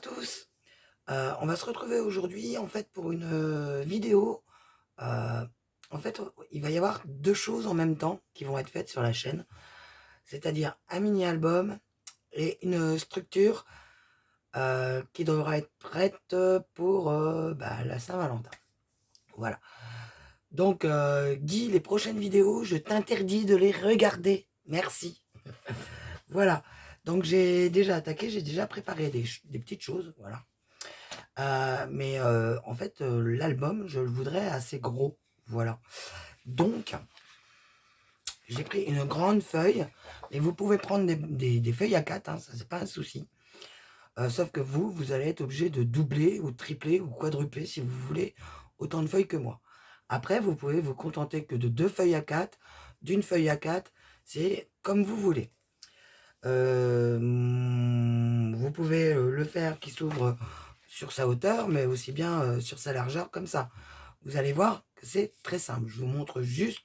tous. On va se retrouver aujourd'hui en fait pour une vidéo. Euh, En fait, il va y avoir deux choses en même temps qui vont être faites sur la chaîne, c'est-à-dire un mini-album et une structure qui devra être prête pour la Saint-Valentin. Voilà. Donc, Guy, les prochaines vidéos, je t'interdis de les regarder. Merci. Voilà. Donc, j'ai déjà attaqué, j'ai déjà préparé des petites choses. Voilà. Mais en fait, l'album, je le voudrais assez gros. Voilà. Donc, j'ai pris une grande feuille. Et vous pouvez prendre des feuilles à 4, hein, ça, c'est pas un souci. Sauf que vous allez être obligé de doubler ou tripler ou quadrupler si vous voulez autant de feuilles que moi. Après, vous pouvez vous contenter que de 2 feuilles à 4, d'une feuille à 4, c'est comme vous voulez. Vous pouvez le faire qui s'ouvre sur sa hauteur, mais aussi bien sur sa largeur, comme ça. Vous allez voir que c'est très simple. Je vous montre juste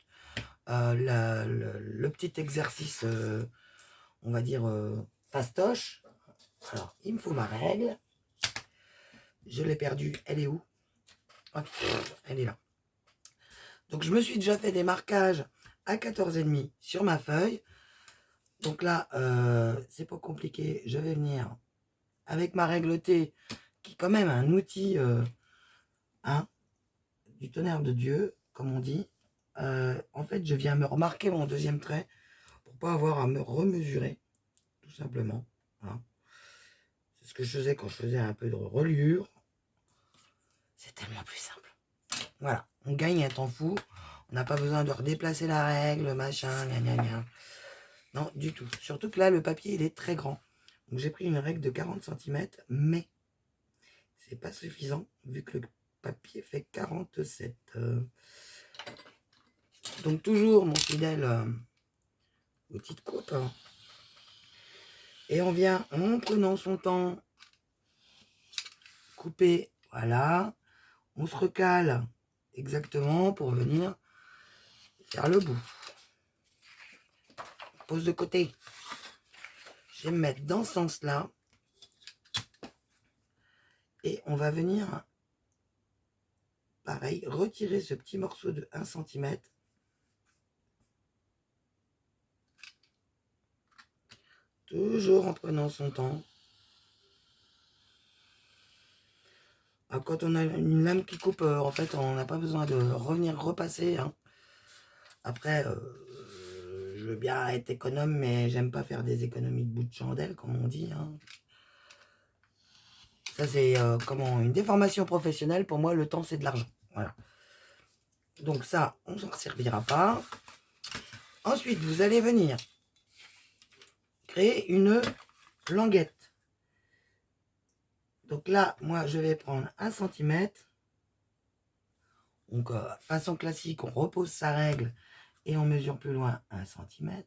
le petit exercice, on va dire, fastoche. Alors, il me faut ma règle. Je l'ai perdue. Elle est où? Hop, elle est là. Donc, je me suis déjà fait des marquages à 14,5 sur ma feuille. Donc là, c'est pas compliqué. Je vais venir avec ma règle T, qui est quand même un outil hein, du tonnerre de Dieu, comme on dit. En fait, je viens me remarquer mon deuxième trait pour pas avoir à me remesurer, tout simplement. Voilà. C'est ce que je faisais quand je faisais un peu de reliure. C'est tellement plus simple. Voilà, on gagne un temps fou. On n'a pas besoin de redéplacer la règle, machin, gna gna gna. Non, du tout. Surtout que là, le papier, il est très grand. Donc j'ai pris une règle de 40 cm, mais c'est pas suffisant, vu que le papier fait 47. Donc toujours mon fidèle outil de coupe. Et on vient, en prenant son temps, couper, voilà. On se recale exactement pour venir faire le bout. On pose de côté. Je vais me mettre dans ce sens-là. Et on va venir, pareil, retirer ce petit morceau de 1 cm. Toujours en prenant son temps. Quand on a une lame qui coupe, en fait, on n'a pas besoin de revenir repasser. Hein. Après, je veux bien être économe, mais j'aime pas faire des économies de bout de chandelle, comme on dit. Hein. Ça, c'est comment une déformation professionnelle. Pour moi, le temps, c'est de l'argent. Voilà. Donc ça, on s'en servira pas. Ensuite, vous allez venir créer une languette. Donc là, moi, je vais prendre 1 cm. Donc, façon classique, on repose sa règle et on mesure plus loin 1 cm.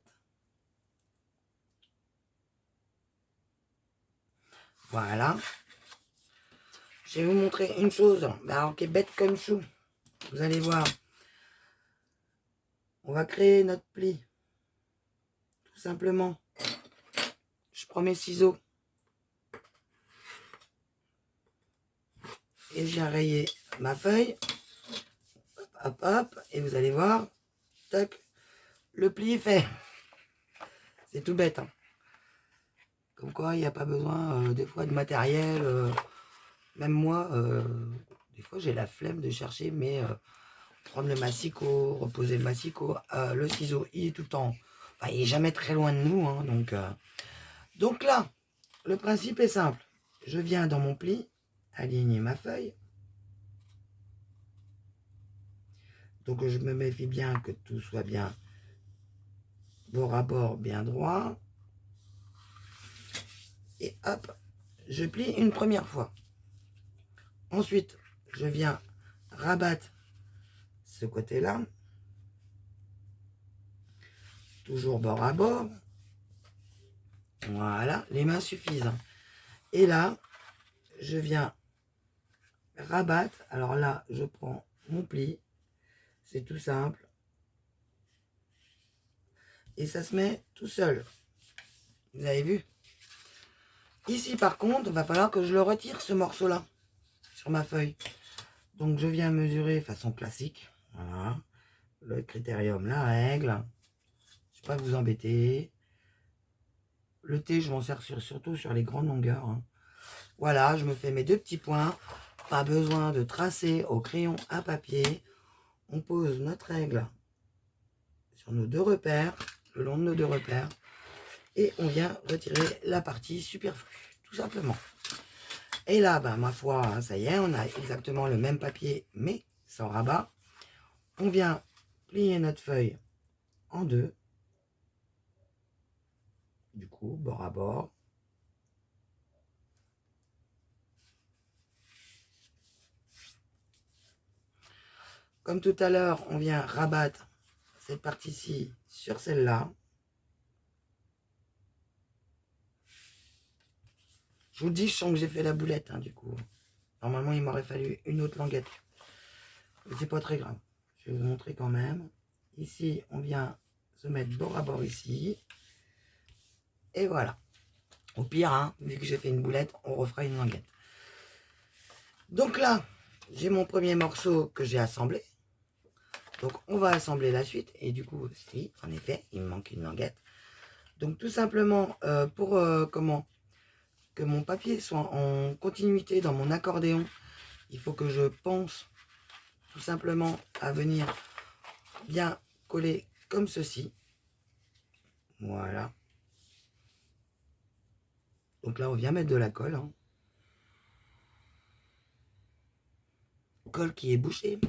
Voilà. Je vais vous montrer une chose, alors qui est bête comme chou. Vous allez voir. On va créer notre pli. Tout simplement. Je prends mes ciseaux. Et j'ai rayé ma feuille. Hop, hop. Et vous allez voir. Tac. Le pli est fait. C'est tout bête. Hein. Comme quoi, il n'y a pas besoin des fois de matériel. Même moi, des fois, j'ai la flemme de chercher, mais prendre le massicot, reposer le massicot, le ciseau, il est tout le temps. Enfin, il est jamais très loin de nous. Hein, donc là, le principe est simple. Je viens dans mon pli, aligner ma feuille. Donc je me méfie bien que tout soit bien bord à bord, bien droit. Et hop, je plie une première fois. Ensuite, je viens rabattre ce côté-là. Toujours bord à bord. Voilà, les mains suffisent. Et là, je viens rabattre. Alors là, je prends mon pli. C'est tout simple. Et ça se met tout seul. Vous avez vu? Ici, par contre, il va falloir que je le retire, ce morceau-là, sur ma feuille. Donc, je viens mesurer façon classique. Voilà. Le critérium, la règle. Je ne vais pas vous embêter. Le thé, je m'en sers surtout sur les grandes longueurs. Hein. Voilà, je me fais mes 2 petits points. Pas besoin de tracer au crayon à papier. On pose notre règle sur nos 2 repères, le long de nos 2 repères. Et on vient retirer la partie superflue, tout simplement. Et là, ben, ma foi, hein, ça y est, on a exactement le même papier, mais sans rabat. On vient plier notre feuille en 2. Du coup, bord à bord. Comme tout à l'heure, on vient rabattre cette partie-ci sur celle-là. Je vous dis, je sens que j'ai fait la boulette, hein, du coup. Normalement, il m'aurait fallu une autre languette. Mais c'est pas très grave. Je vais vous montrer quand même. Ici, on vient se mettre bord à bord ici. Et voilà. Au pire, hein, vu que j'ai fait une boulette, on refera une languette. Donc là, j'ai mon premier morceau que j'ai assemblé. Donc on va assembler la suite. Et du coup, oui, en effet, il me manque une languette. Donc tout simplement, pour comment que mon papier soit en continuité dans mon accordéon, il faut que je pense tout simplement à venir bien coller comme ceci. Voilà. Donc là, on vient mettre de la colle. Hein. Colle qui est bouchée.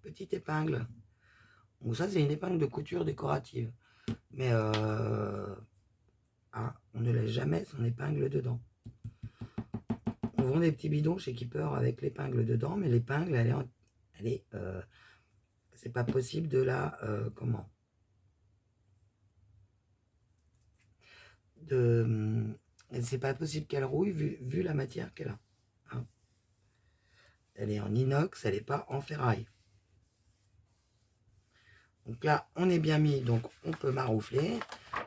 Petite épingle. Donc ça, c'est une épingle de couture décorative. Mais hein, on ne laisse jamais son épingle dedans. On vend des petits bidons chez Keeper avec l'épingle dedans, mais l'épingle, c'est pas possible de la, comment c'est pas possible qu'elle rouille vu la matière qu'elle a. Hein. Elle est en inox, elle n'est pas en ferraille. Donc là, on est bien mis, donc on peut maroufler,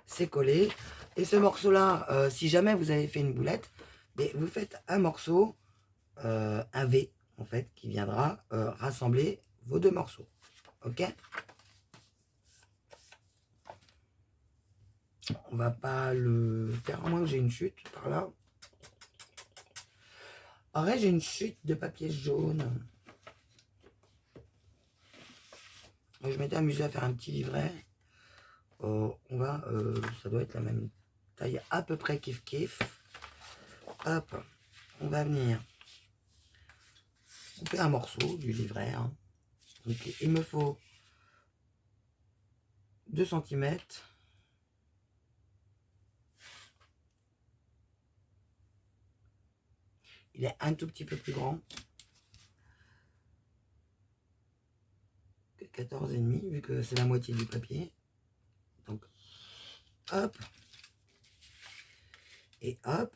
c'est collé. Et ce morceau-là, si jamais vous avez fait une boulette, mais vous faites un morceau, un V, en fait, qui viendra rassembler vos 2 morceaux. Ok? On va pas le faire, à moins que j'ai une chute par là. En vrai, j'ai une chute de papier jaune. Je m'étais amusé à faire un petit livret. Ça doit être la même taille à peu près kiff. Hop, on va venir couper un morceau du livret. Hein. Donc, il me faut 2 cm. Il est un tout petit peu plus grand que 14,5 vu que c'est la moitié du papier. Donc, hop. Et hop.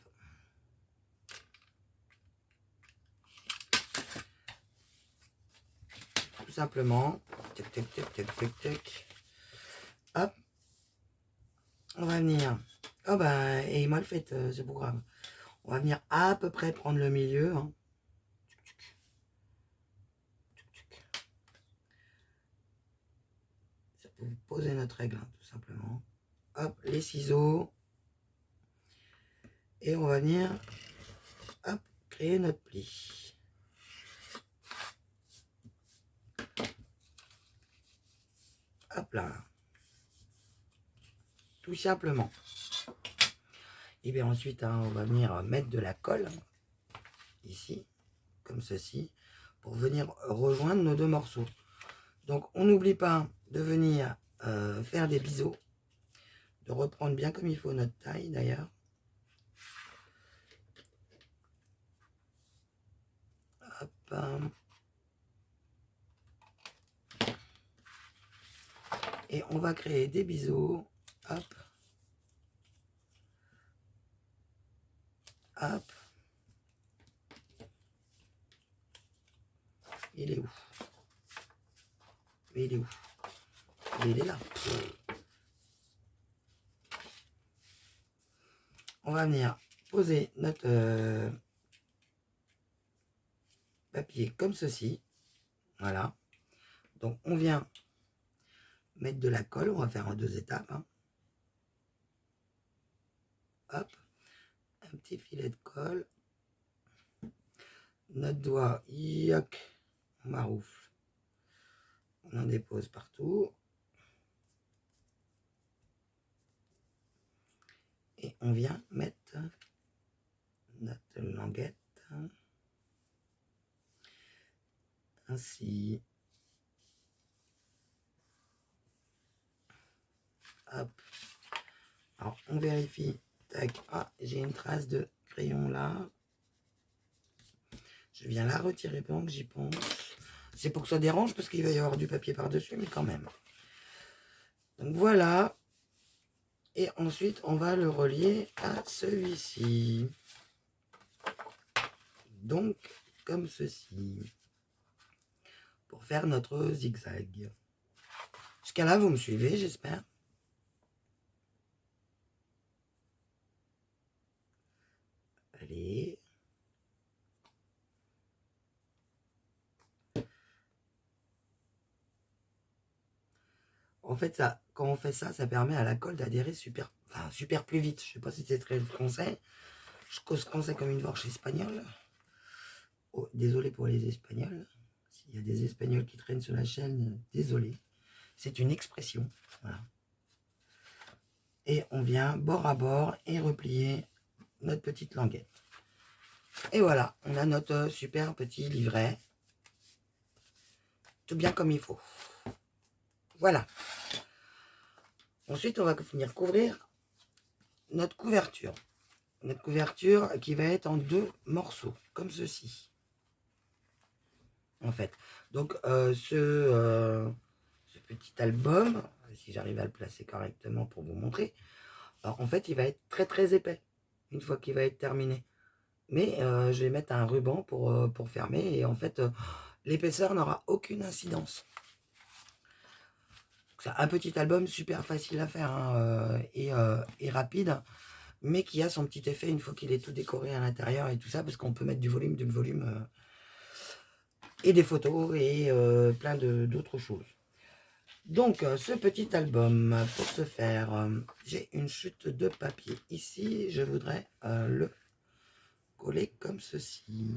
Tout simplement. Tac, tac, tac, tac, tac, tac. Hop. On va venir. Oh ben, et mal fait, c'est pas grave. On va venir à peu près prendre le milieu. Hein. Ça peut vous poser notre règle, hein, tout simplement. Hop, les ciseaux. Et on va venir, hop, créer notre pli. Hop là. Tout simplement. Et bien ensuite, hein, on va venir mettre de la colle, ici, comme ceci, pour venir rejoindre nos 2 morceaux. Donc on n'oublie pas de venir faire des biseaux, de reprendre bien comme il faut notre taille d'ailleurs. Hop. Et on va créer des biseaux. Hop. Hop. Il est où? Mais il est où? Il est là. on va venir poser notre papier comme ceci. Voilà. Donc, on vient mettre de la colle. On va faire en 2 étapes. Hein. Hop. Un petit filet de colle. Notre doigt, yoc, on maroufle. On en dépose partout. Et on vient mettre notre languette. Ainsi. Hop. Alors, on vérifie. Tac. Ah, j'ai une trace de crayon là. Je viens la retirer pendant que j'y pense. C'est pour que ça dérange parce qu'il va y avoir du papier par-dessus, mais quand même. Donc voilà. Et ensuite, on va le relier à celui-ci. Donc, comme ceci. Pour faire notre zigzag. Jusqu'à là, vous me suivez, j'espère. Allez. En fait, ça, quand on fait ça, ça permet à la colle d'adhérer super plus vite. Je sais pas si c'est très français. Je cause français comme une vache espagnole. Oh, désolé pour les Espagnols. S'il y a des Espagnols qui traînent sur la chaîne, désolé. C'est une expression. Voilà. Et on vient bord à bord et replier notre petite languette. Et voilà, on a notre super petit livret. Tout bien comme il faut. Voilà. Ensuite, on va venir couvrir notre couverture. Notre couverture qui va être en 2 morceaux, comme ceci. En fait. Donc, ce petit album, si j'arrive à le placer correctement pour vous montrer, alors, en fait, il va être très très épais une fois qu'il va être terminé. Mais je vais mettre un ruban pour fermer et en fait, l'épaisseur n'aura aucune incidence. C'est un petit album super facile à faire hein, et rapide, mais qui a son petit effet une fois qu'il est tout décoré à l'intérieur et tout ça, parce qu'on peut mettre du volume et des photos et plein d'autres choses. Donc, ce petit album, pour ce faire, j'ai une chute de papier ici. Je voudrais le coller comme ceci.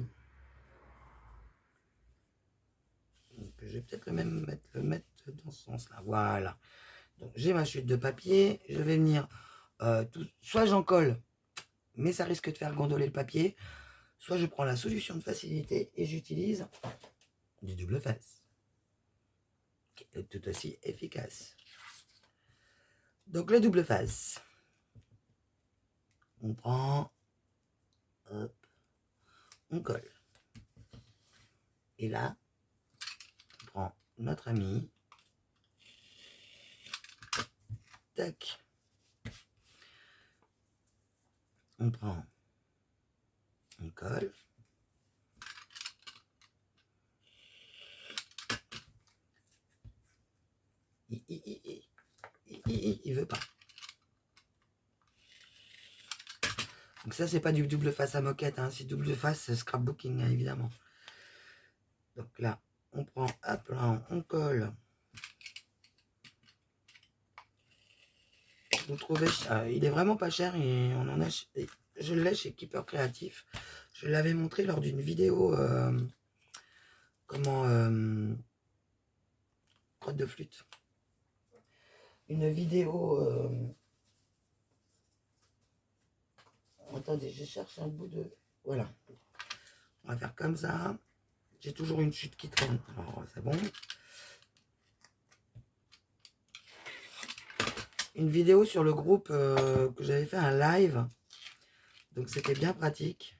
Donc, je vais peut-être le mettre dans ce sens-là. Voilà. Donc, j'ai ma chute de papier. Je vais venir, soit j'en colle, mais ça risque de faire gondoler le papier. Soit je prends la solution de facilité et j'utilise du double face, qui est tout aussi efficace. Donc, le double face. On prend, hop, on colle. Et là, on prend notre ami. Tac. On prend, on colle. Il veut pas. Donc ça, c'est pas du double face à moquette, hein, c'est double face scrapbooking, hein, évidemment. Donc là, on prend, hop, là, on colle. Vous trouvez, il est vraiment pas cher et on en a, je l'ai chez Keeper Créatif. Je l'avais montré lors d'une vidéo, crotte de flûte. Une vidéo, attendez, je cherche un bout de, voilà. On va faire comme ça. J'ai toujours une chute qui traîne. Alors, c'est bon. Une vidéo sur le groupe que j'avais fait un live. Donc, c'était bien pratique.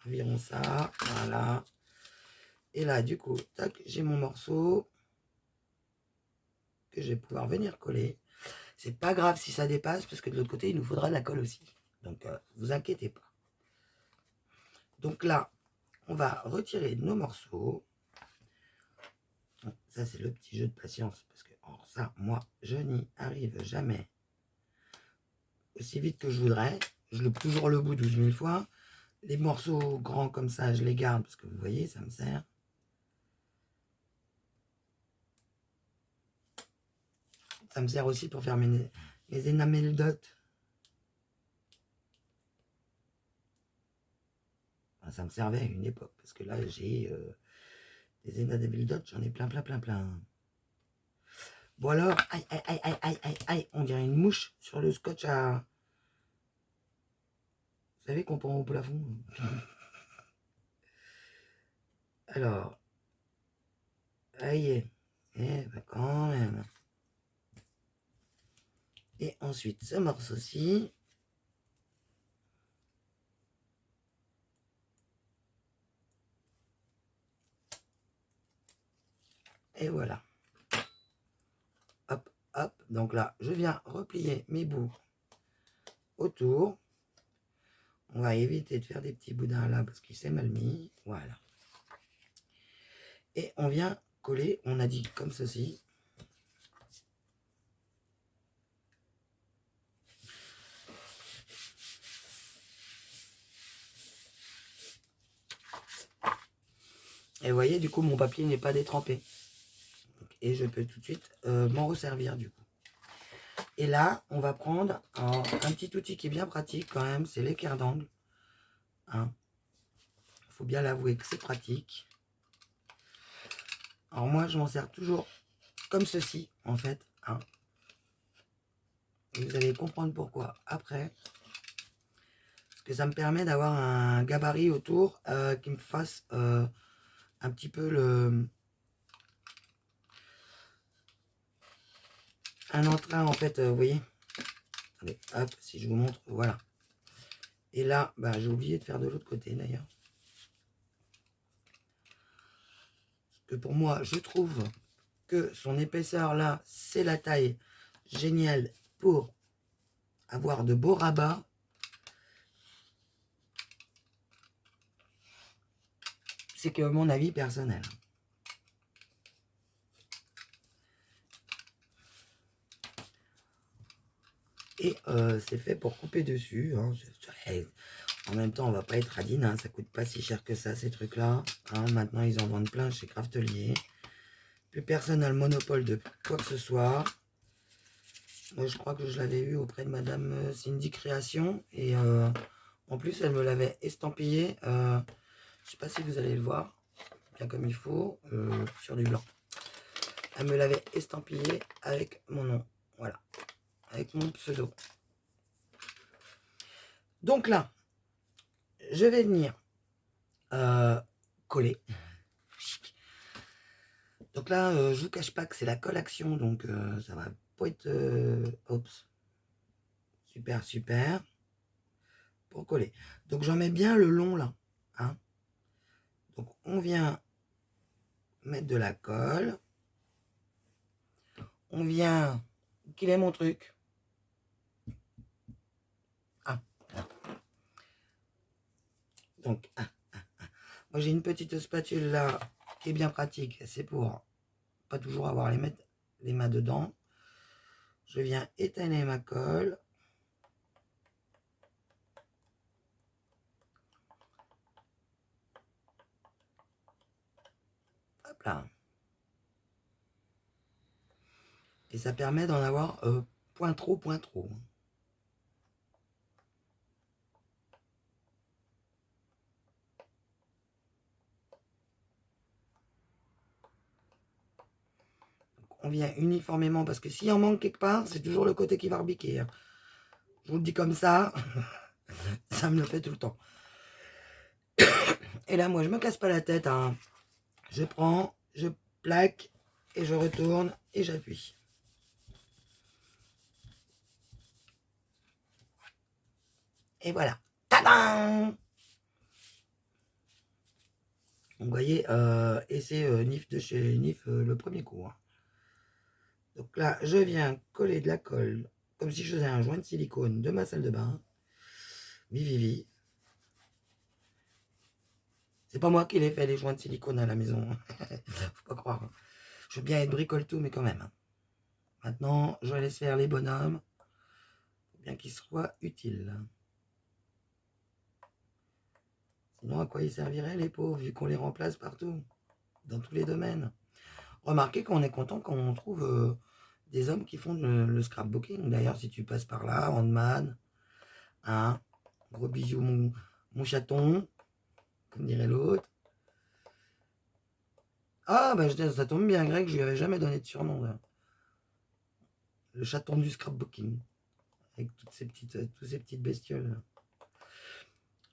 Environ ça. Voilà. Et là, du coup, tac, j'ai mon morceau que je vais pouvoir venir coller. C'est pas grave si ça dépasse parce que de l'autre côté, il nous faudra de la colle aussi. Donc, vous inquiétez pas. Donc là, on va retirer nos morceaux. Ça, c'est le petit jeu de patience. Parce que ça, moi, je n'y arrive jamais. aussi vite que je voudrais. Je loupe toujours le bout 12 000 fois. Les morceaux grands comme ça, je les garde parce que vous voyez, ça me sert. Ça me sert aussi pour faire mes enamel dots. Enfin, ça me servait à une époque parce que là, j'ai des enamel dots, j'en ai plein. Bon alors, aïe, on dirait une mouche sur le scotch à... Vous savez qu'on prend au plafond. Alors, aïe, eh ben quand même. Et ensuite, ce morceau-ci. Et voilà. Hop, hop. Donc là, je viens replier mes bouts autour. On va éviter de faire des petits boudins là parce qu'il s'est mal mis. Voilà. Et on vient coller, on a dit comme ceci. Et vous voyez, du coup, mon papier n'est pas détrempé. Et je peux tout de suite m'en resservir du coup. Et là, on va prendre un petit outil qui est bien pratique quand même, c'est l'équerre d'angle. Hein. Faut bien l'avouer que c'est pratique. Alors moi, je m'en sers toujours comme ceci, en fait. Hein. Et vous allez comprendre pourquoi après. Parce que ça me permet d'avoir un gabarit autour qui me fasse un petit peu un entrain, en fait, vous voyez. Allez, hop, si je vous montre, voilà. Et là, bah, j'ai oublié de faire de l'autre côté, d'ailleurs. Parce que pour moi, je trouve que son épaisseur, là, c'est la taille géniale pour avoir de beaux rabats. C'est que mon avis personnel. Et c'est fait pour couper dessus. Hein. En même temps, on va pas être radine. Hein. Ça coûte pas si cher que ça, ces trucs-là. Hein. Maintenant, ils en vendent plein chez Craftelier. Plus personne n'a le monopole de quoi que ce soit. Moi, je crois que je l'avais eu auprès de Madame Cindy Création. Et en plus, elle me l'avait estampillé. Je sais pas si vous allez le voir. Bien comme il faut. Sur du blanc. Elle me l'avait estampillé avec mon nom. Voilà. Avec mon pseudo. Donc là, je vais venir coller. Donc là, je vous cache pas que c'est la colle action, donc ça va pas être... Oups. Super. Pour coller. Donc j'en mets bien le long là. Hein. Donc on vient mettre de la colle. On vient... Quel est mon truc? Ah. Donc, moi j'ai une petite spatule là qui est bien pratique. C'est pour pas toujours avoir les mains dedans. Je viens étaler ma colle. Hop là. Et ça permet d'en avoir point trop. On vient uniformément, parce que s'il en manque quelque part, c'est toujours le côté qui va rebiquer. Hein. Je vous le dis comme ça, ça me le fait tout le temps. Et là, moi, je me casse pas la tête. Hein. Je prends, je plaque, et je retourne, et j'appuie. Et voilà. Tadam! Vous voyez, et c'est Nif de chez Nif le premier coup. Hein. Donc là, je viens coller de la colle, comme si je faisais un joint de silicone de ma salle de bain. Vivi. C'est pas moi qui l'ai fait, les joints de silicone à la maison. Faut pas croire. Je veux bien être bricole tout, mais quand même. Maintenant, je laisse faire les bonhommes. bien qu'il soit utile. Sinon, à quoi ils serviraient les pauvres, vu qu'on les remplace partout, dans tous les domaines. Remarquez qu'on est content quand on trouve des hommes qui font le scrapbooking. D'ailleurs, si tu passes par là, Handman, hein, gros bisous mon chaton, comme dirait l'autre. Ah, bah ça tombe bien, Greg, je lui avais jamais donné de surnom. Là. Le chaton du scrapbooking. Avec toutes ces petites bestioles.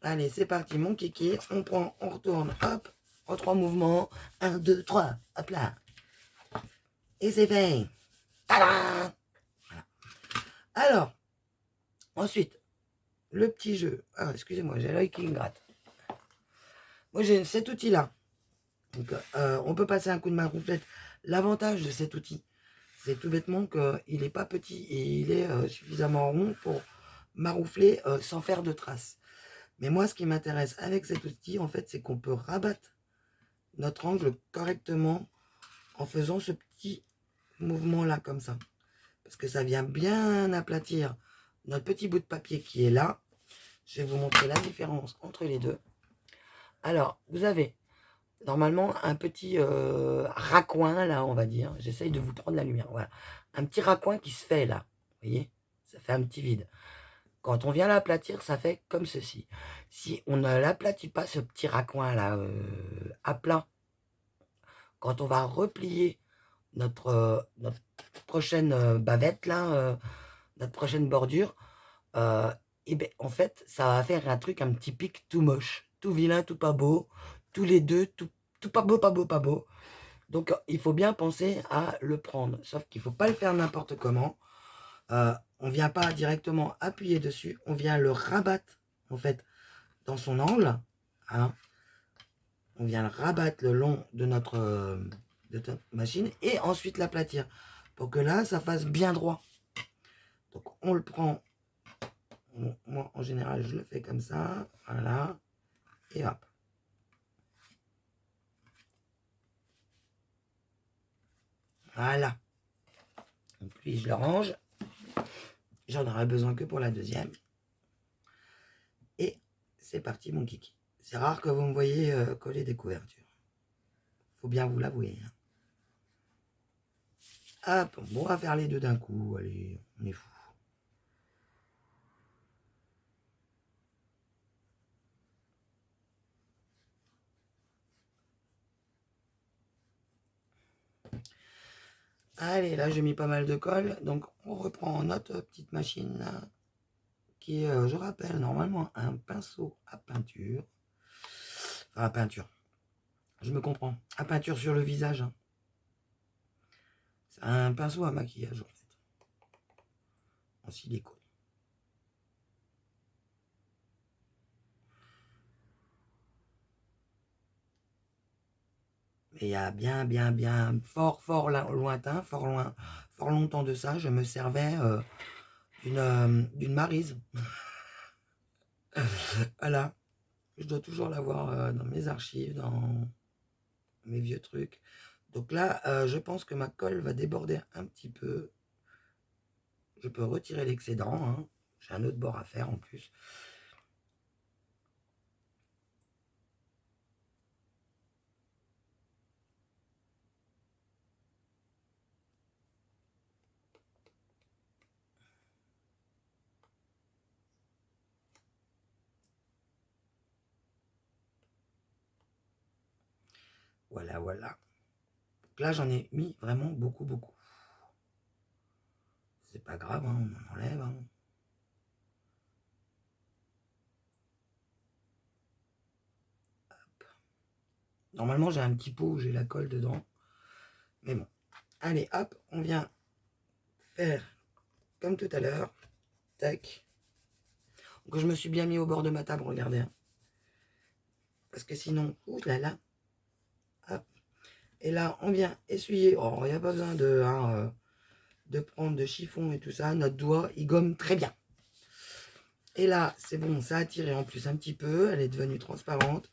Allez, c'est parti, mon kiki. On prend, on retourne, hop, en 3 mouvements. 1, 2, 3, hop là. Et c'est fait. Tada! Voilà. Alors, ensuite, le petit jeu. Ah, excusez-moi, j'ai l'œil qui me gratte. Moi, j'ai cet outil-là. Donc, on peut passer un coup de main complète. L'avantage de cet outil, c'est tout bêtement qu'il n'est pas petit et il est suffisamment rond pour maroufler sans faire de traces. Mais moi, ce qui m'intéresse avec cet outil, en fait, c'est qu'on peut rabattre notre angle correctement en faisant ce petit mouvement-là, comme ça. Parce que ça vient bien aplatir notre petit bout de papier qui est là. Je vais vous montrer la différence entre les deux. Alors, vous avez normalement un petit raccoin, là, on va dire. J'essaye de vous prendre la lumière. Voilà. Un petit raccoin qui se fait, là. Vous voyez? Ça fait un petit vide. Quand on vient l'aplatir, ça fait comme ceci. Si on ne l'aplatit pas, ce petit raccoin-là, à plat, quand on va replier notre prochaine bavette, là, notre prochaine bordure, et ben, en fait, ça va faire un truc un petit pic tout moche, tout vilain, tout pas beau, tous les deux, tout pas beau, pas beau, pas beau. Donc, il faut bien penser à le prendre. Sauf qu'il ne faut pas le faire n'importe comment. On ne vient pas directement appuyer dessus. On vient le rabattre, en fait, dans son angle. Hein. On vient le rabattre le long de notre machine et ensuite l'aplatir. Pour que là, ça fasse bien droit. Donc, on le prend. Moi, en général, je le fais comme ça. Voilà. Et hop. Voilà. Donc, lui, je le range. J'en aurai besoin que pour la deuxième. Et c'est parti, mon kiki. C'est rare que vous me voyez coller des couvertures. Faut bien vous l'avouer. Hein. Hop, bon, on va faire les deux d'un coup. Allez, on est fou. Allez, là j'ai mis pas mal de colle, donc on reprend notre petite machine là, qui est, je rappelle, normalement un pinceau à peinture. Enfin, à peinture, je me comprends, à peinture sur le visage. Hein. C'est un pinceau à maquillage en fait, en silicone. Mais il y a bien fort lointain, fort longtemps de ça, je me servais d'une maryse. Voilà. Je dois toujours l'avoir dans mes archives, dans mes vieux trucs. Donc là, je pense que ma colle va déborder un petit peu. Je peux retirer l'excédent. Hein. J'ai un autre bord à faire en plus. Voilà. Donc là, j'en ai mis vraiment beaucoup. C'est pas grave, hein, on en enlève. Hein. Normalement, j'ai un petit pot où j'ai la colle dedans. Mais bon. Allez, hop, on vient faire comme tout à l'heure. Tac. Donc je me suis bien mis au bord de ma table, regardez. Hein. Parce que sinon, oulala. Hop. Et là, on vient essuyer. Oh, il n'y a pas besoin de prendre de chiffon et tout ça. Notre doigt, il gomme très bien. Et là, c'est bon, ça a tiré en plus un petit peu. Elle est devenue transparente.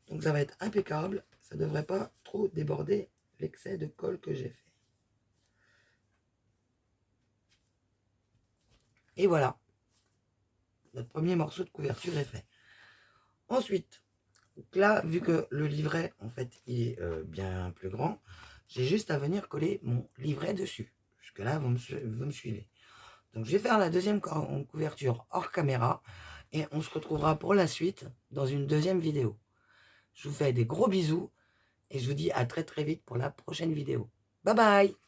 Donc ça va être impeccable. Ça ne devrait pas trop déborder l'excès de colle que j'ai fait. Et voilà. notre premier morceau de couverture est fait. Ensuite, là, vu que le livret, en fait, il est bien plus grand, j'ai juste à venir coller mon livret dessus. Jusque-là, vous me suivez. Donc, je vais faire la deuxième couverture hors caméra et on se retrouvera pour la suite dans une deuxième vidéo. Je vous fais des gros bisous et je vous dis à très très vite pour la prochaine vidéo. Bye bye!